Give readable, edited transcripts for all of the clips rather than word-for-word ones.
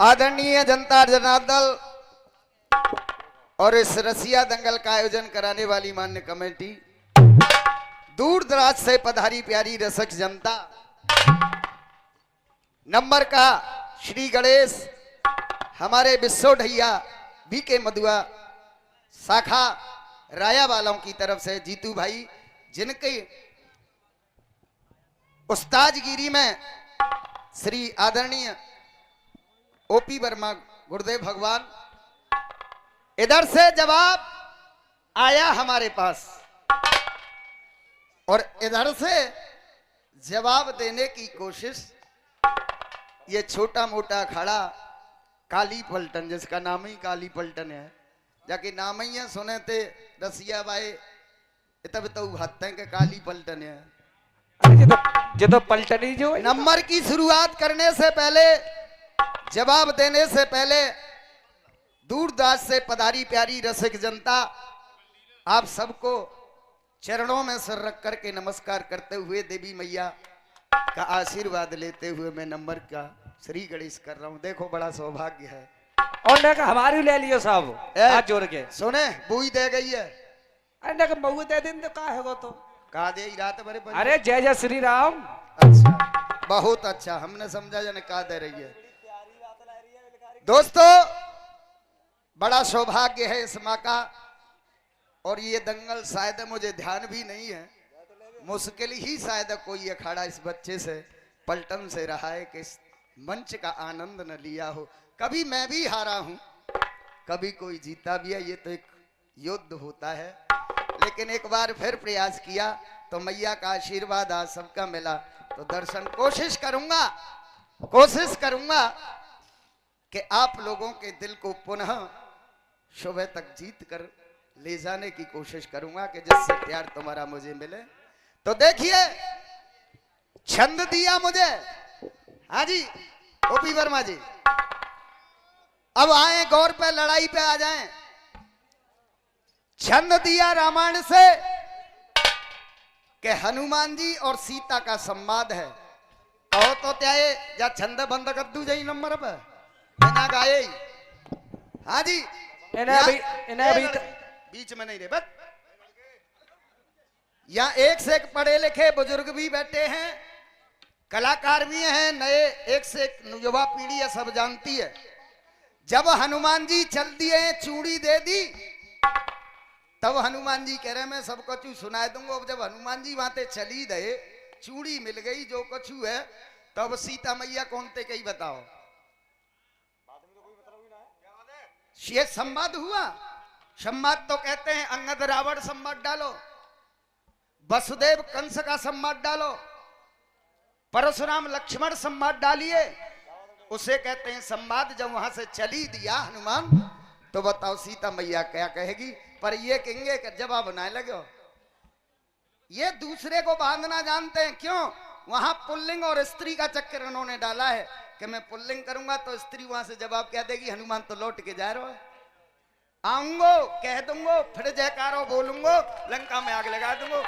आदरणीय जनता जनार्दन और इस रसिया दंगल का आयोजन कराने वाली मान्य कमेटी, दूर दराज से पधारी प्यारी रसिक जनता, नंबर का श्री गणेश, हमारे बिस्सो ढैया बीके मधुआ शाखा राया वालों की तरफ से जीतू भाई, जिनके उस्तादगिरी में श्री आदरणीय ओपी वर्मा गुरुदेव भगवान, इधर से जवाब आया हमारे पास और इधर से जवाब देने की कोशिश ये छोटा मोटा अखाड़ा काली पलटन, जिसका नाम ही काली पलटन है, जाके नाम ही है सुने थे रसिया भाई तब तो हत्ते के काली पलटन है। ये तो पलटनी जो नंबर की शुरुआत करने से पहले, जवाब देने से पहले, दूर दराज से पधारी प्यारी रसिक जनता, आप सबको चरणों में सिर रख करके नमस्कार करते हुए देवी मैया का आशीर्वाद लेते हुए मैं नंबर का श्री गणेश कर रहा हूं। देखो बड़ा सौभाग्य है। और ने हमारी ले लियो साहब हाथ जोड़ के सुने बुई दे गई है, अन्य का मऊ दे दिन तो का है वो तो कहा दे रात भरे। अरे जय जय श्री राम। अच्छा, बहुत अच्छा, हमने समझा जाने कहा दे रही है। दोस्तों बड़ा सौभाग्य है इस माँ का, और ये दंगल शायद मुझे ध्यान भी नहीं है, मुश्किल ही शायद कोई अखाड़ा इस बच्चे से पलटन से रहा है कि इस मंच का आनंद न लिया हो। कभी मैं भी हारा हूं, कभी कोई जीता भी है, ये तो एक युद्ध होता है, लेकिन एक बार फिर प्रयास किया तो मैया का आशीर्वाद आज सबका मिला, तो दर्शन कोशिश करूंगा कि आप लोगों के दिल को पुनः सुबह तक जीत कर ले जाने की कोशिश करूंगा कि जिससे प्यार तुम्हारा मुझे मिले। तो देखिए छंद दिया मुझे, हाँ जी ओपी वर्मा जी, अब आए गौर पे, लड़ाई पे आ जाएं। छंद दिया रामायण से कि हनुमान जी और सीता का संवाद है। कहो तो क्या या छंद बंद कर दू जाई नंबर पे बिना गाए। हाँ जी इन्हें बीच में नहीं रे, बस यहाँ एक से एक पढ़े लिखे बुजुर्ग भी बैठे हैं, कलाकार भी हैं, नए एक से एक युवा पीढ़ी है, सब जानती है। जब हनुमान जी चल दिए, चूड़ी दे दी, तब हनुमान जी कह रहे मैं सब कुछ सुना दूंगा। जब हनुमान जी वहां चली गए, चूड़ी मिल गई, जो कुछ है, तब सीता मैया कौन थे कहीं बताओ। ये संवाद हुआ। संवाद तो कहते हैं अंगद रावण संवाद डालो, वसुदेव कंस का संवाद डालो, परशुराम लक्ष्मण संवाद डालिए, उसे कहते हैं संवाद। जब वहां से चली दिया हनुमान, तो बताओ सीता मैया क्या कहेगी। पर ये कहेंगे कि जवाब बनाए लगे हो, ये दूसरे को बांधना जानते हैं। क्यों? वहां पुल्लिंग और स्त्री का चक्कर उन्होंने डाला है कि मैं पुल्लिंग करूंगा तो स्त्री वहां से जवाब क्या देगी, हनुमान तो लौट के जा रहा है, आऊंगो कह दूंगो, फिर जयकारो बोलूंगो, लंका में आग लगा दूंगो।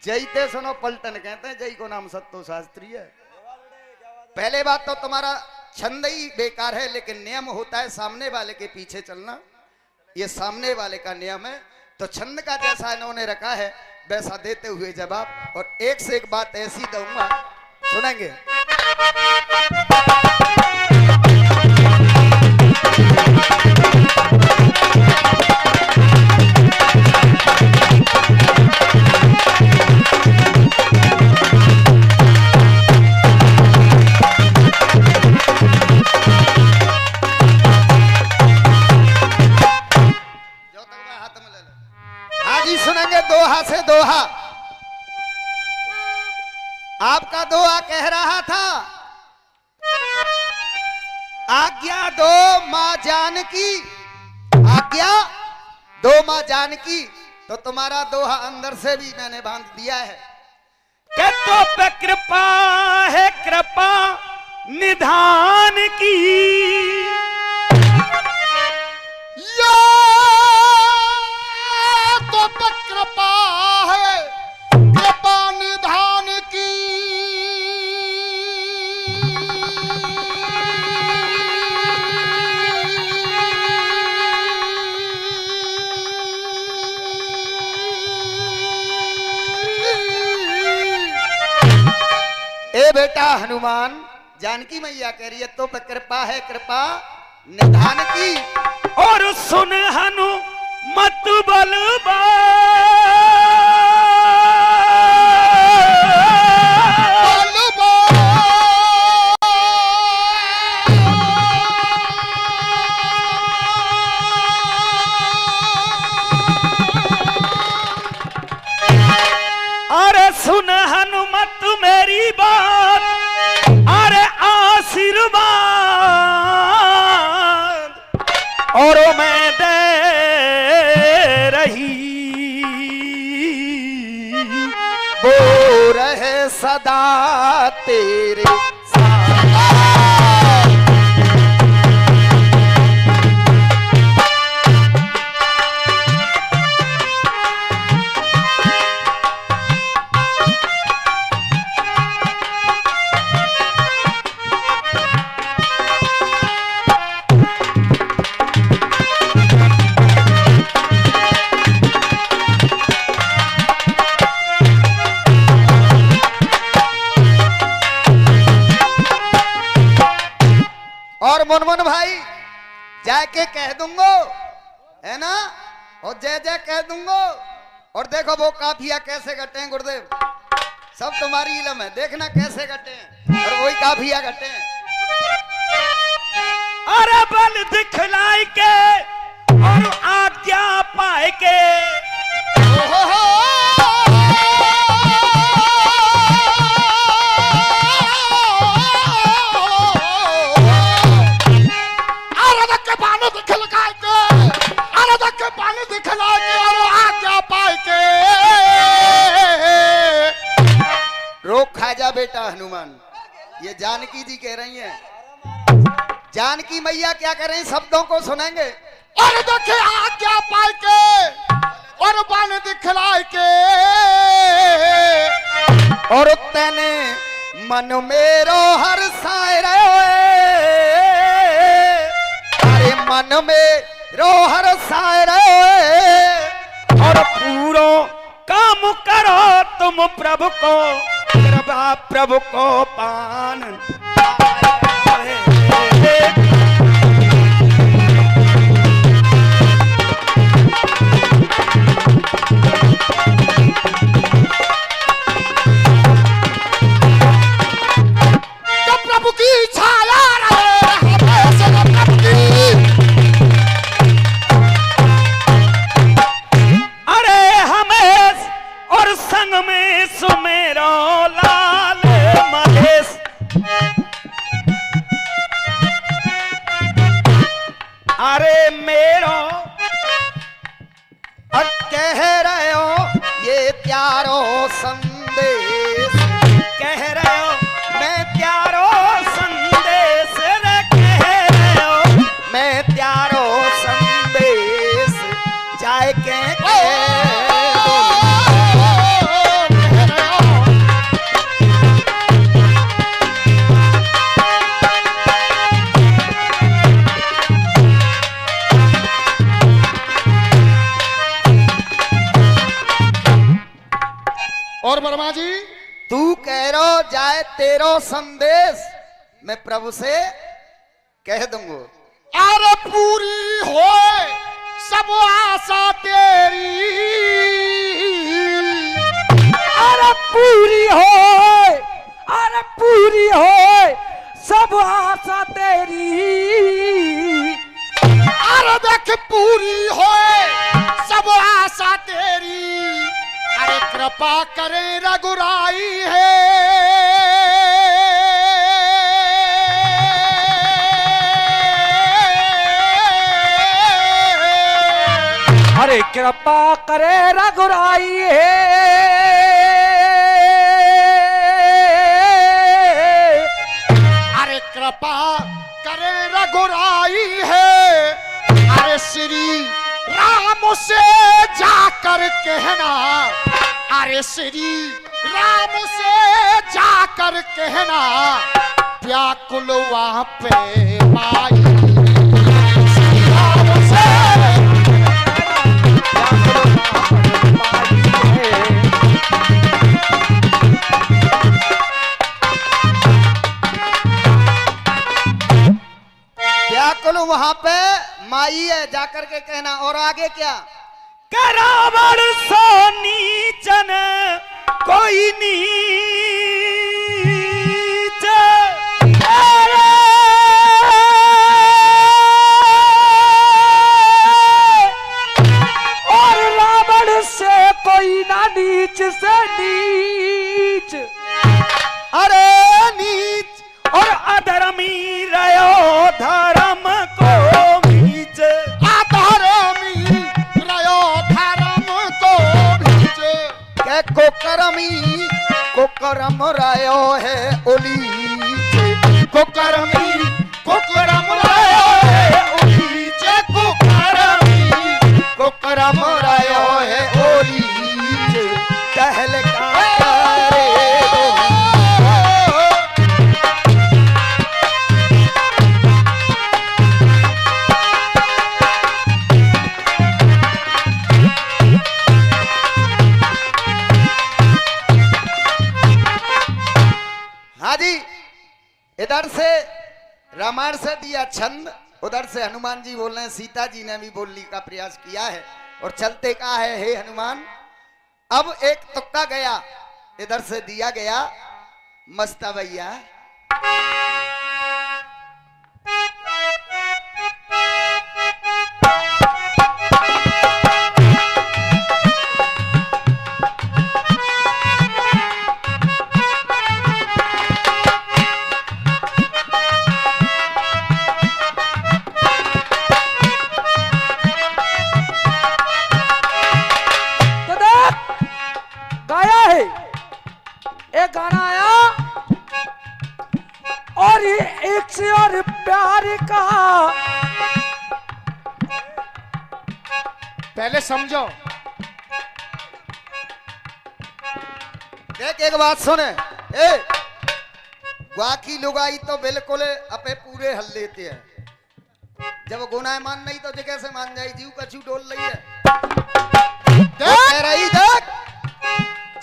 जयते सुनो पलटन कहते हैं, जय को नाम सत्तो शास्त्री है। पहले बात तो तुम्हारा छंद ही बेकार है, लेकिन नियम होता है सामने वाले के पीछे चलना, ये सामने वाले का नियम है। तो छंद का जैसा इन्होंने रखा है वैसा देते हुए जवाब, और एक से एक बात ऐसी दूंगा, सुनेंगे। सुनेंगे दोहा से दोहा। आपका दोहा कह रहा था, आज्ञा दो मां जानकी, आज्ञा दो मां जानकी। तो तुम्हारा दोहा अंदर से भी मैंने बांध दिया है कि तो पे कृपा है, कृपा निधान की, तो पे कृपा है, कृपा निधान की। हे बेटा हनुमान, जानकी मैया कह रही है तो पे कृपा है, कृपा निधान की। और सुन हनु मत बलबा अरे सुन हनुमत मेरी बात, अरे आशीर्वाद और मैं दे रही, वो रहे सदा तेरे साथ। और मुनमुन भाई जाके कह दूंगो, है ना, और जय जय कह दूंगो। और देखो वो काफिया कैसे घटे हैं गुरुदेव, सब तुम्हारी इलम है, देखना कैसे घटे हैं और वही काफिया घटे हैं। अरे बल दिखलाई के और आज्ञा पाए के, रोक खा जा बेटा हनुमान, ये जानकी जी कह रही हैं। जानकी मैया क्या कर रही हैं, शब्दों को सुनेंगे। और देखे आज्ञा पाई के और बन दिखलाई के, और तेने मन मेरो हर साए अरे मन में रोहर साए और पूरो काम करो तुम प्रभु को, कृपा प्रभु को पान। तो प्रभु की छाया रहे हमेशा प्रभु की। अरे हमेश और संग में सुमेरो लाल महेश। अरे मेरो कह रहे हो ये प्यारो संदेश, कह रहे हो मैं प्यारो संदेश रे, कह रहे हो मैं प्यारो संदेश जाए के और वर्मा जी, तू कह रो जाए तेरो संदेश, मैं प्रभु से कह दूंगा। अरे पूरी हो सब आशा तेरी, अरे पूरी हो, अरे पूरी हो सब आशा तेरी। अरे देख पूरी हो सब आशा तेरी, अरे कृपा करें रघुराई है। अरे कृपा करे रघुराई है। अरे कृपा करें रघुराई है। अरे श्री राम से जाकर कहना, अरे श्री राम से जाकर कहना, व्याकुल वहां पे माई। श्री राम से सुन वहां पे माई है, जाकर के कहना। और आगे क्या? रावण सो नीचन कोई नीच, और रावण से कोई ना नीच से नीच, अरे नीच और अधर्मी रहो धर्म को नीच। अधर्मी रयो धर्म को बीच। के कुकरम रायो है ओलीच, कुकरमी कुकरम रयो है ओलीच, कुकरम रायो है ओलीच। टहल का हाँ जी, इधर से रामायण से दिया छंद, उधर से हनुमान जी बोल रहे हैं, सीता जी ने भी बोलने का प्रयास किया है। और चलते कहा है, हे हनुमान। अब एक तुक्का गया, इधर से दिया गया मस्ता भैया। गाया है, एक गाना आया और ये एक से और प्यार का। पहले समझो। देख एक बात सुने, ए बाकी लुगाई तो बिल्कुल अपे पूरे हल लेते हैं। जब गुनाह मान नहीं तो जगह से मान जाए, जीव कछु डोल रही है। कह रही देख,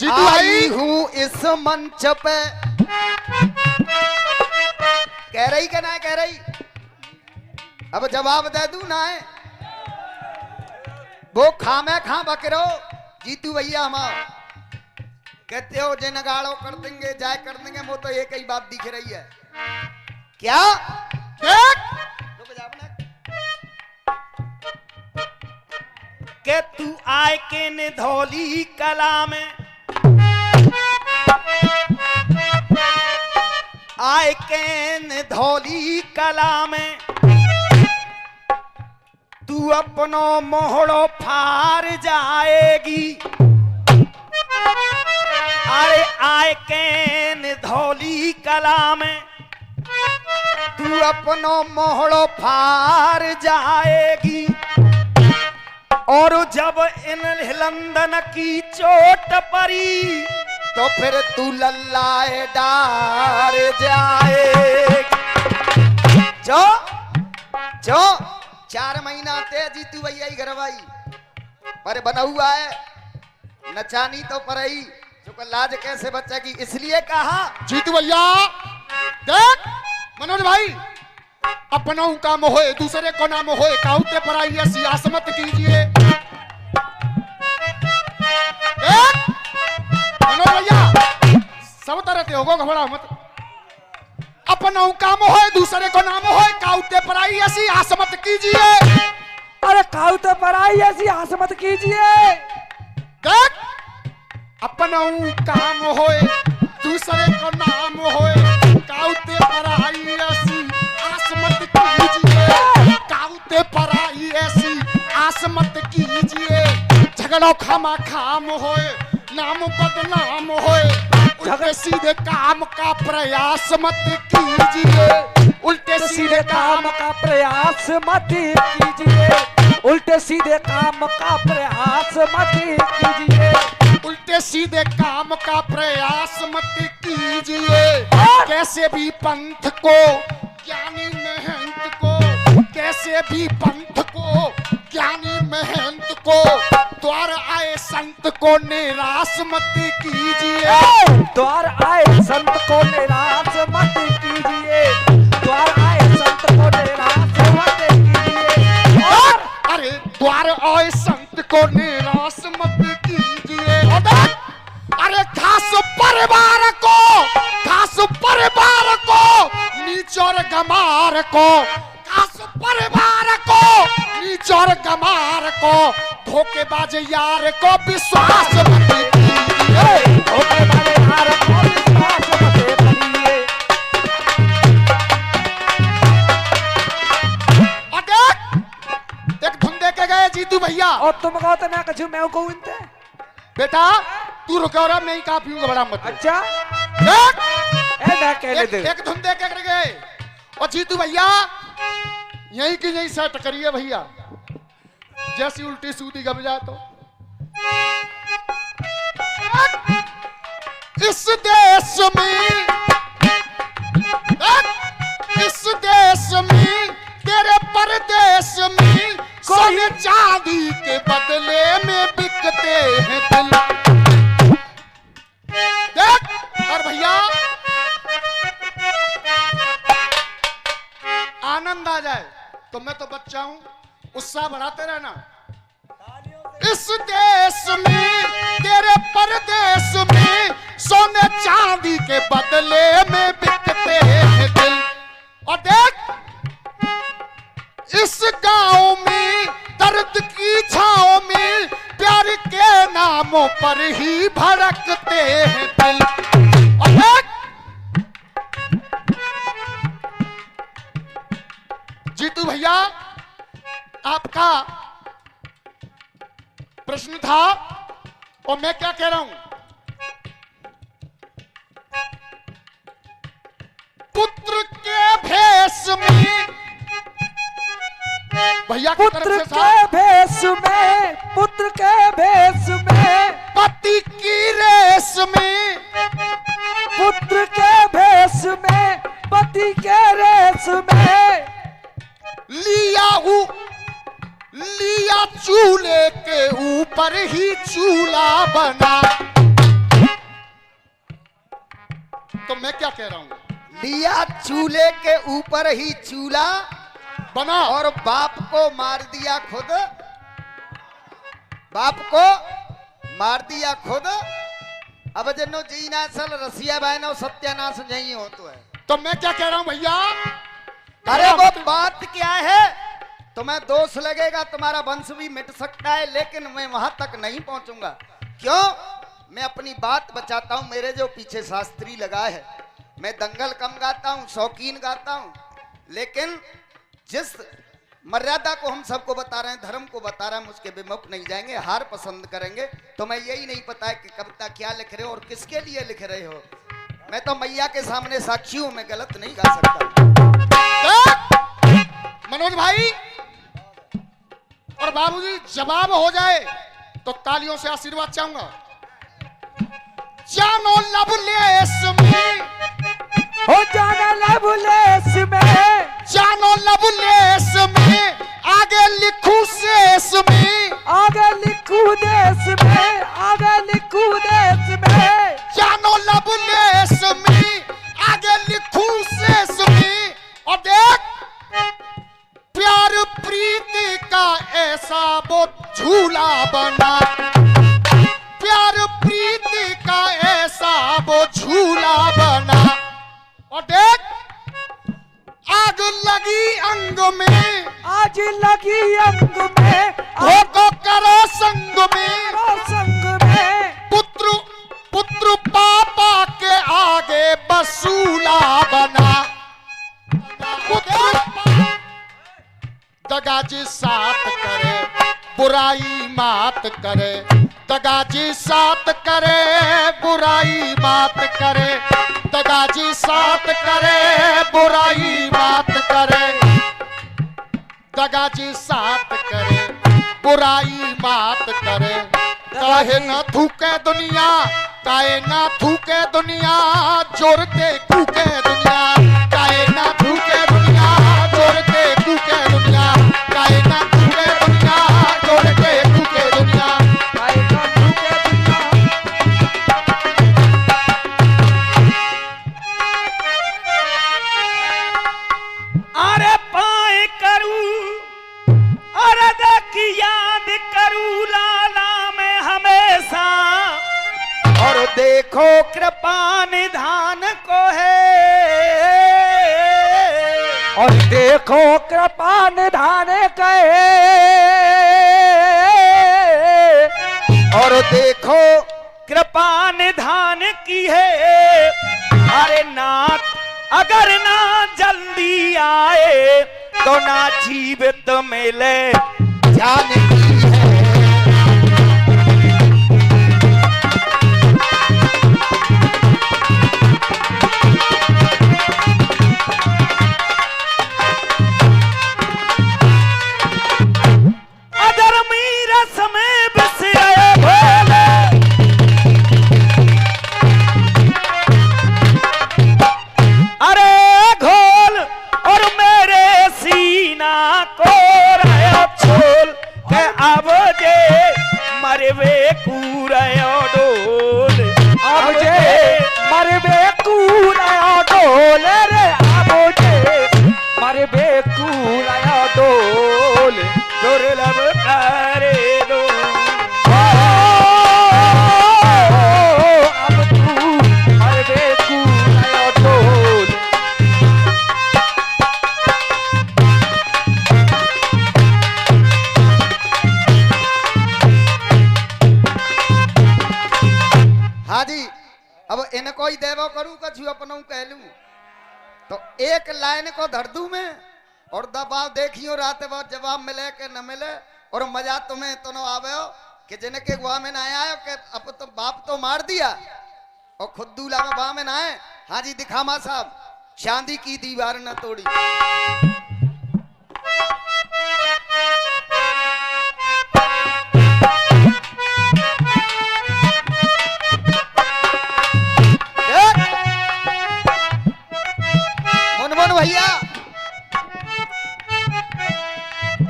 जीतू आई हूँ इस मंच पे। कह रही क्या ना कह रही? अब जवाब दे दूं ना है वो खामे खा बकरो। जीतू भैया हम कहते हो जे नगाड़ो कर देंगे, जाए कर देंगे, वो तो एक ही बात दिख रही है। क्या देख रुक जा अपना। के तू आए के ने धौली कला में, आए के ने धौली कला में, तू अपनो मोहड़ो फार जाएगी। अरे आए के ने धौली कला में, तू अपनो मोहड़ो फार जाएगी। और जब इन हिलंदन की चोट पड़ी, तो फिर तू लल्लाए डार जाए। जो जो 4 महीना ते जीतू भैया ही घरवाई पर बना हुआ है, नचानी तो पर ही जो लाज कैसे बचेगी, इसलिए कहा। जीतू भैया देख मनोज भाई, अपनों का मोहे दूसरे को ना मोहे, काउते पर आई ऐसी आस मत कीजिए। देख मनोज भैया सब तरह के होगो, घबराओ मत। अपनों का मोहे दूसरे को ना मोहे, काउते पर आई ऐसी आस मत कीजिए। अरे काउते पर आई ऐसी आस मत कीजिए। देख अपनों का मोहे दूसरे को नाम होए, काउते पर आई ऐसी आस मत कीजिए। काउते पर आई ऐसी आस मत कीजिए। झगड़ो खामा खाम होए, नाम बदनाम होए, उल्टे सीधे काम का प्रयास मत कीजिए। उल्टे सीधे काम का प्रयास मत कीजिए। उल्टे सीधे काम का प्रयास मत कीजिए। उल्टे सीधे काम का प्रयास मत कीजिए। कैसे भी पंथ को ज्ञानी महंत को, कैसे भी पंथ को ज्ञानी महंत को, द्वार आए संत को निराश मत कीजिए। द्वार आए संत को निराश मत कीजिए। द्वार आए संत को निराश मत गमार को, काश परिवार को, नीचोर गमार को, धोखेबाज यार को विश्वास मत कीजिए, धोखेबाज यार को विश्वास मत करिए। और देख एक धुन दे के गए जीतू भैया। और तुम कहो तो ना कछु मैं कहूं इनते। बेटा तू रुको रे, मैं ही का पीऊंगा बड़ा मत। अच्छा देख ए ना कहने दे। एक धुन दे के गए। और जीतू भैया यही की यही सेट करिए भैया, जैसी उल्टी सूदी गम जाए तो। इस देश में, इस देश में, तेरे परदेश में, सोने चांदी के बदले में बिकते हैं दिल। देख और भैया आनंद आ जाए तो मैं तो बच्चा हूं, उत्साह बढ़ाते रहना। इस देश में, तेरे परदेश में, सोने चांदी के बदले में बिकते हैं दिल। और देख इस गांव में, दर्द की छांव में, प्यार के नामों पर ही भड़कते हैं दिल। और देख जीतू भैया आपका प्रश्न था और मैं क्या कह रहा हूं, पुत्र के भेष में, भैया की तरफ पुत्र से के भेष में, पुत्र के भेष में, पति की रेस में, पुत्र के भेष में, पति के रेस में, लिया चूल्हे के ऊपर ही चूल्हा बना। तो मैं क्या कह रहा हूं, लिया चूल्हे के ऊपर ही चूल्हा बना और बाप को मार दिया खुद, बाप को मार दिया खुद। अब जनो जीना सल रसिया बहनो सत्यानाश नहीं हो तो है। तो मैं क्या कह रहा हूं भैया, अरे वो बात क्या है, तुम्हें दोष लगेगा, तुम्हारा वंश भी मिट सकता है, लेकिन मैं वहां तक नहीं पहुंचूंगा। क्यों? मैं अपनी बात बचाता हूं। मेरे जो पीछे शास्त्री लगा है, मैं दंगल कम गाता हूं, शौकीन गाता हूं, लेकिन जिस मर्यादा को हम सबको बता रहे हैं, धर्म को बता रहे हैं, उसके विमुख नहीं जाएंगे, हार पसंद करेंगे। तो मैं यही नहीं पता है कि कविता क्या लिख रहे हो और किसके लिए लिख रहे हो। मैं तो मैया के सामने साक्षी हूं, मैं गलत नहीं गा सकता। मनोज भाई और बाबूजी जवाब हो जाए तो तालियों से आशीर्वाद चाहूंगा। जानो लवलेस में, हो जाना लवलेस में, जानो लवलेस में, आगे लिखू शेष में, आगे लिखू देश में, आगे लिखू देश में, जानो लवलेस में, आगे लिखू शेष में। और देख प्यार प्रीति का ऐसा वो झूला बना, प्यार प्रीति का ऐसा वो झूला बना। और देख आग लगी अंग में, आज लगी अंग में, धोखो करो संग में, करो संग में, पुत्र पुत्र पापा के आगे बसूला बना। पुत्र दगाजी साथ करे, बुराई मात करे, दगाजी साथ करे, बुराई मात करे, दगाजी साथ करे, बुराई मात करे, दगाजी साथ करे, बुराई मात करे। काहे न थूके दुनिया, काहे न थूके दुनिया, जोरते कूके दुनिया, काहे न थूके दुनिया, जोरते कूके दुनिया, काहे न थूके दुनिया, जोरते कूके दुनिया, काहे न थूके दुनिया। अरे पाए करूं, अरे की याद करूं लाला में हमेशा, और देखो कृपा निधान को है, और देखो कृपा निधान कहे, और देखो कृपा निधान की है। अरे नाथ अगर ना जल्दी आए तो ना जीवित मिले जान की है। अधर्मी रस में बिसरे भोले, अरे घोल और मेरे सीना को रयो छोल के अब जे मरवे कूरयो डोल, अब जे मरवे कूरयो डोल रे, अब जे मरवे कूरयो डोल दुर्लभ करे दो। अब तू मरवे कूरयो डोल। हाँ जी, अब इनको ही देवो करूँ कछु अपनों कह लूं तो एक लाइन को धर दूं मैं और दबाव देखियो रात बाद जवाब मिले के न मिले। और मजा तुम्हें तो न आवे हो कि जिनके गुआ में ना आयो कि अब तो बाप तो मार दिया और खुद दूल्हा में बा में ना आए। हाँ जी दिखामा साहब, चांदी की दीवार न तोड़ी। मुनमुन भैया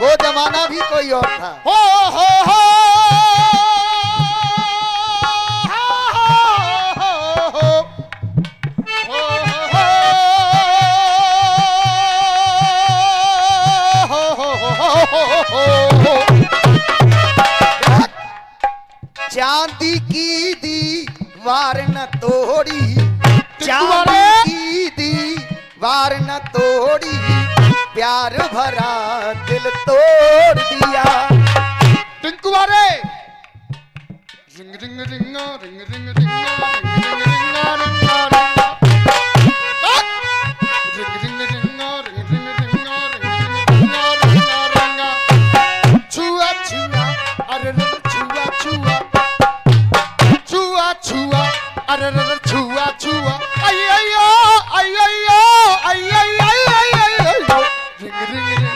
वो जमाना भी कोई और था। हो हो हो चांदी की दीवार न तोड़ी, चांदी की दीवार न तोड़ी, प्यार भरा दिल तोड़ दिया। टिंकू वाले ring ring ring ring ring ring ring ring ring ring छुआ छुआ अरे छुआ छुआ छुआ छुआ अरे छुआ छुआ आई आई आई आई आई आई आई आई रिंग रिंग रिंग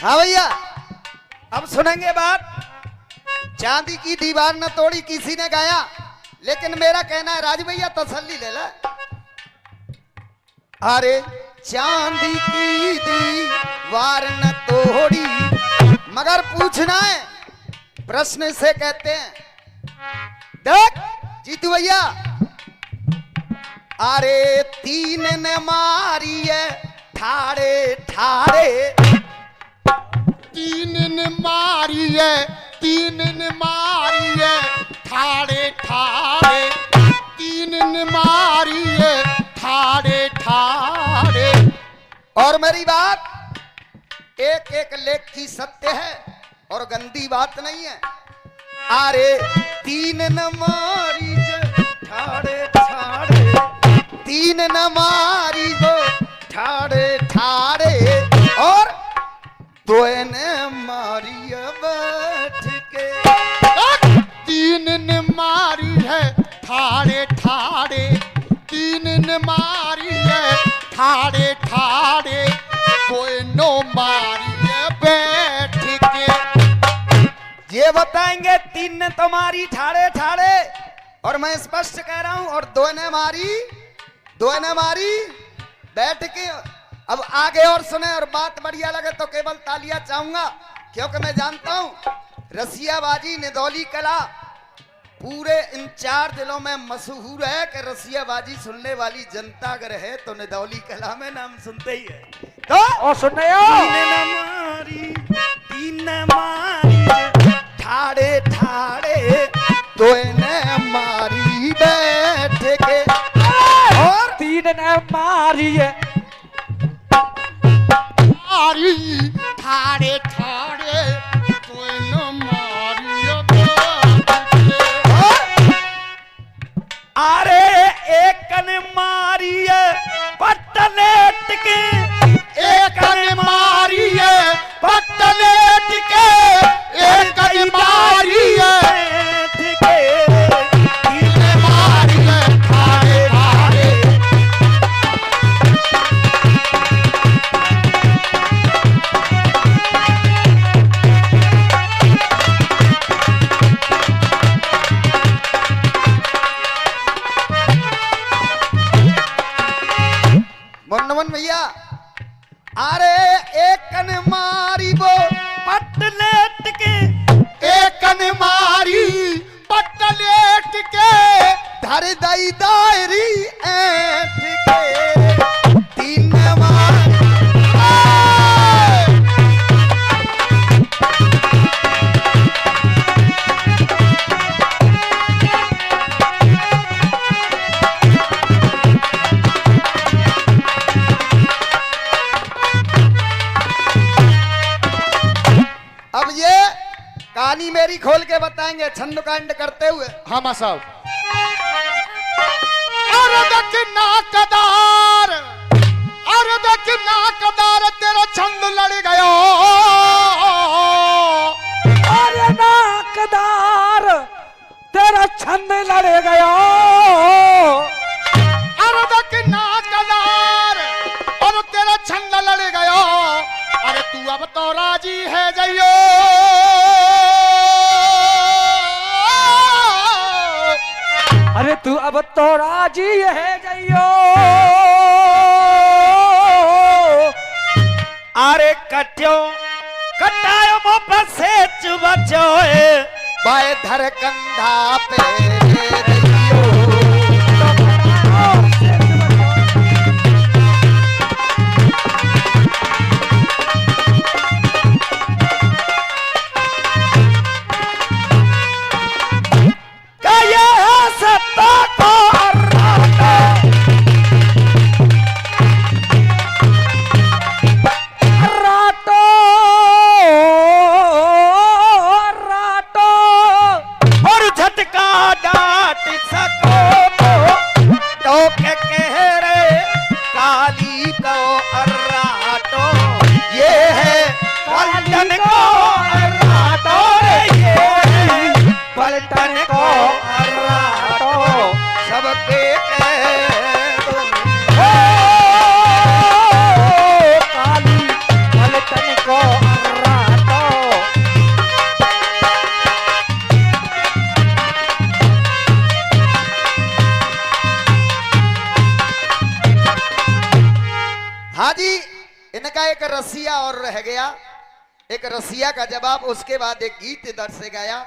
हाँ भैया अब सुनेंगे बात। चांदी की दीवार न तोड़ी किसी ने गाया, लेकिन मेरा कहना है राज भैया तसल्ली ले ला। अरे चांदी की दीवार न तोड़ी, मगर पूछना है प्रश्न से कहते हैं। देख जीतू भैया, अरे तीन ने मारी है ठाड़े ठाड़े, तीन ने मारी है, तीन ने मारी है ठाड़े ठाड़े, तीन ने मारी है ठाड़े ठाड़े। और मेरी बात एक एक लेख की सत्य है और गंदी बात नहीं है। अरे तीन न मारी जो ठाड़े ठाड़े, तीन न मारी जो ठाड़े ठाड़े, और दो ने मारी बैठ के। तीन ने मारी है ठाड़े ठाड़े, तीन ने मारी है ठाड़े ठाड़े, कोई नो मारी है बैठ के। ये बताएंगे तीन ने तो मारी ठाड़े ठाड़े, और मैं स्पष्ट कह रहा हूं, और दो ने मारी बैठ के। अब आगे और सुने और बात बढ़िया लगे तो केवल तालियां चाहूंगा, क्योंकि मैं जानता हूं रसियाबाजी निदौली कला पूरे इन 4 जिलों में मशहूर है कि रसियाबाजी सुनने वाली जनता अगर है तो निदौली कला में नाम सुनते ही है। तो और सुनने तीन मारी ठाड़े ठाड़े तो इन्हें मारी बैठ के और 3 ने मारी है मारी ठाड़े ठाड़े कोई न मारियो अरे एक ने मारी है पटलेट के एक ने मारी है पटलेट के एक ने मारी है तीन ने मारी है ठाड़े ठाड़े मुन्नवन भैया अरे एक ने मारी वो पटलेट के एक ने मारी पटलेट के धर दई दायरी ऐठ के 3 ने मारी अब ये कहानी मेरी खोल के बताएंगे छंदकांड करते हुए। हाँ मां साहब अरे दक्षिणा कदार अरे दक्षिणा कदार तेरा छंद लड़ गयो अरे नाकदार तेरा छंद लड़ गया अरे दक्षिणा कदार और तेरा छंद लड़ गयो अरे तू अब तो राजी है जइयो अरे तू अब तो राजी है जइयो अरे कट्यो कटायो मो बसे चुबचो बाय धर कंधा पे रहियो इनका एक रसिया और रह गया, एक रसिया का जवाब, उसके बाद एक गीत इधर से गाया,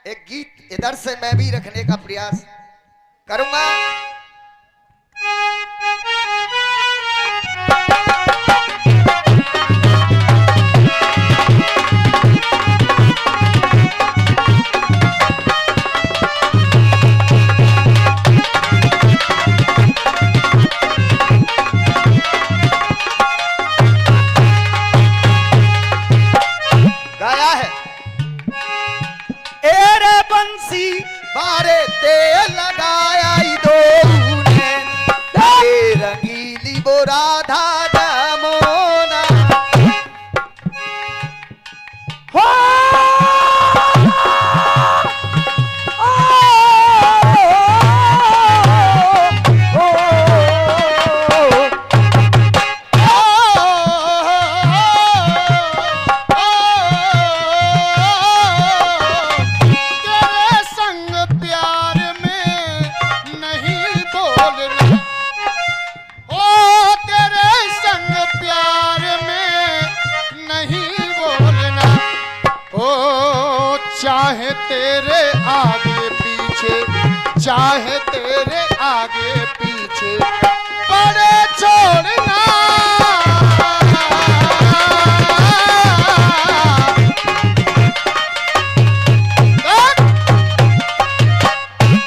एक गीत इधर से मैं भी रखने का प्रयास करूंगा। गाया है एरे बंसी बारे ते लगाया दो रंगीली वो राधा जमुना हो चाहे तेरे आगे पीछे चाहे तेरे आगे पीछे बड़े छोड़ना।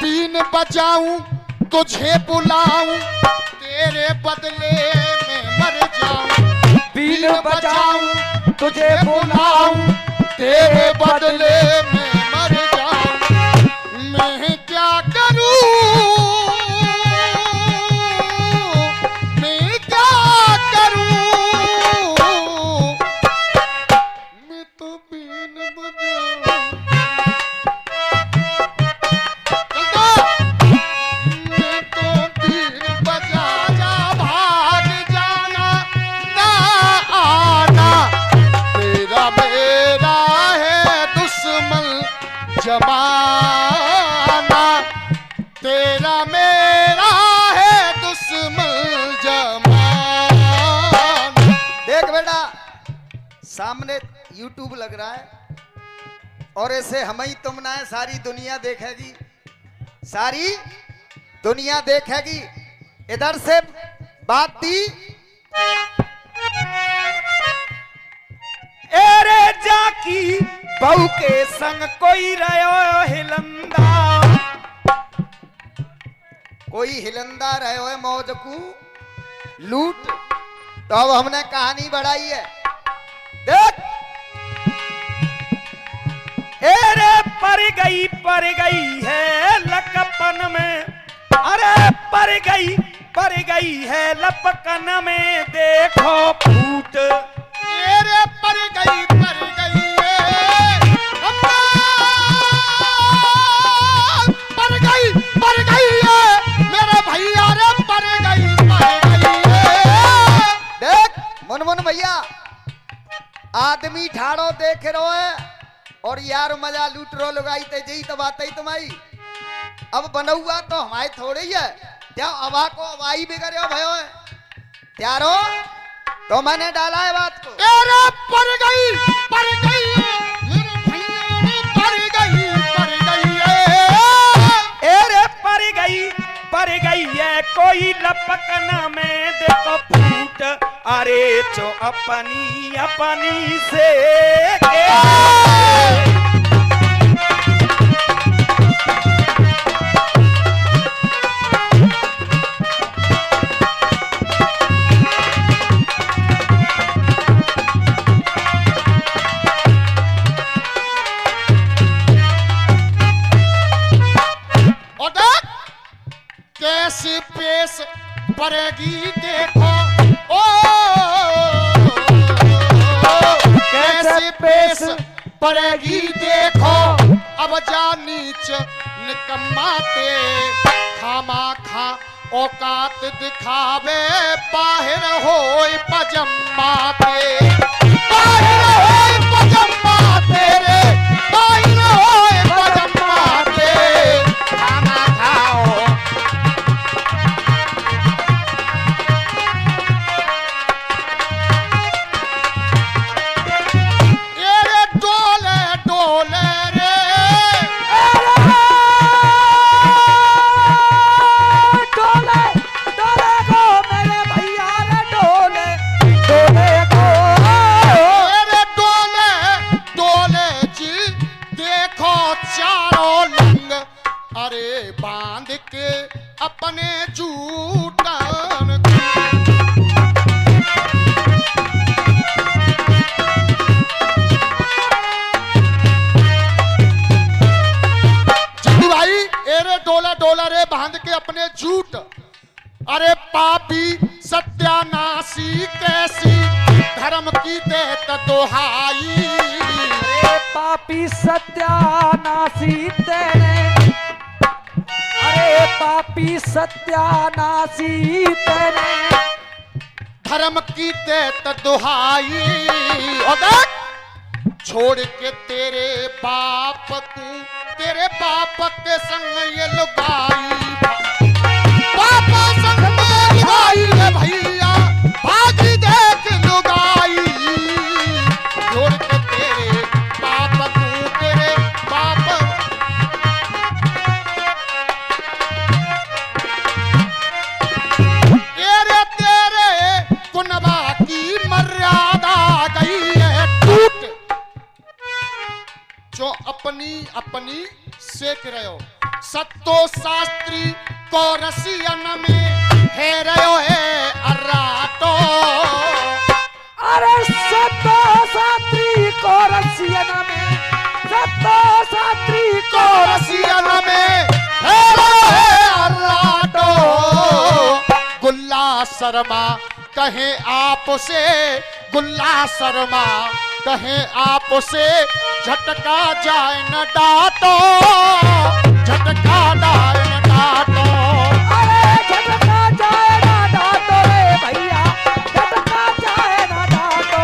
बीन बजाऊं तुझे बुलाऊं तेरे बदले में मर जाऊं। बीन बजाऊं तुझे बुलाऊं तेरे बदले में मर जाऊं। मैं क्या करूं, मैं क्या करूं, मैं तो बीन बजाऊं। मैं तो बीन बजा जा भाग जाना ना आना। तेरा मेरा है दुश्मन जमाना। तेरा मेरा है दुश्मन जमाना। देख बेटा, सामने YouTube लग रहा है और ऐसे हम ही तुम ना है, सारी दुनिया देखेगी, सारी दुनिया देखेगी। इधर से बात थी एरे जाकी बहू के संग कोई रहो हिलंदा। कोई हिलंदा रहो है मौज को लूट। तो अब हमने कहानी बढ़ाई है, देख। एरे पर गई है लकपन में। अरे पर गई है लपकन में, देखो फूट। तेरे पर गई है अम्मा, पर गई है मेरे भैया रे, पर गई है। देख मुनमुन भैया, आदमी ठाड़ो देख रो है और यार मजा लूट रो लगाई ते जी तो बात ही तुम्हारी। अब बनौआ तो हमारे थोड़े ही है, क्या अवा को अवाई बिगड़ो भयो है त्यारो। तो मैंने डाला है बात को। तेरे पर गई है मेरे भैया रे, पर गई है। एरे पर गई है कोई लपकन में, देखो फूट। अरे जो अपनी से कैसी पेश पड़ेगी देखो, ओ कैसी पेश पड़ेगी देखो। अब जा नीच निकम्माते खामा खा औकात दिखावे, बाहर होए पजम्माते, बाहर होए पजम्माते रे, बाहर होए पजम्माते। खाना खाओ बांध के अपने जूटान। जिंदू भाई एरे डोला रे बांध के अपने जूट। अरे पापी सत्यानाशी कैसी धर्म की देत दोहाई। पापी सत्यानाशी तेरे, अरे पापी सत्यानाशी तेरे, धर्म की देत दुहाई। और देख छोड़ के तेरे बाप के संग ये लुगाई, बाप संग में लुगाई है भैया, भागी देख लुगाई। छोड़ के तेरे बाप की मर्यादा गई है टूट। जो अपनी अपनी सेक रहे हो सत्तो शास्त्री को रसियन में है रहो है अर्राटो। अरे सतो सात्री को रसियन में, सतो सात्री को रसियन में है रहो है अर्राटो। गुल्ला शर्मा कहे आपसे, गुल्ला शर्मा कहे आपसे झटका जाए न डांटो, झटका जाए न डांटो। अरे झटका जाए ना डांटो रे भैया, झटका जाए ना डांटो।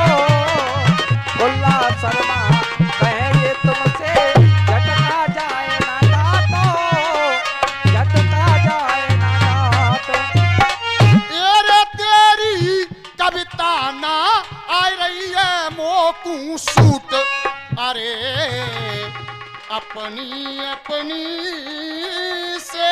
गुल्ला शर्मा कहे ये तुमसे झटका जाए ना डांटो, झटका जाए ना डांटो। तेरे तेरी कविता ना आ रही है मोकू सूट। अरे अपनी अपनी से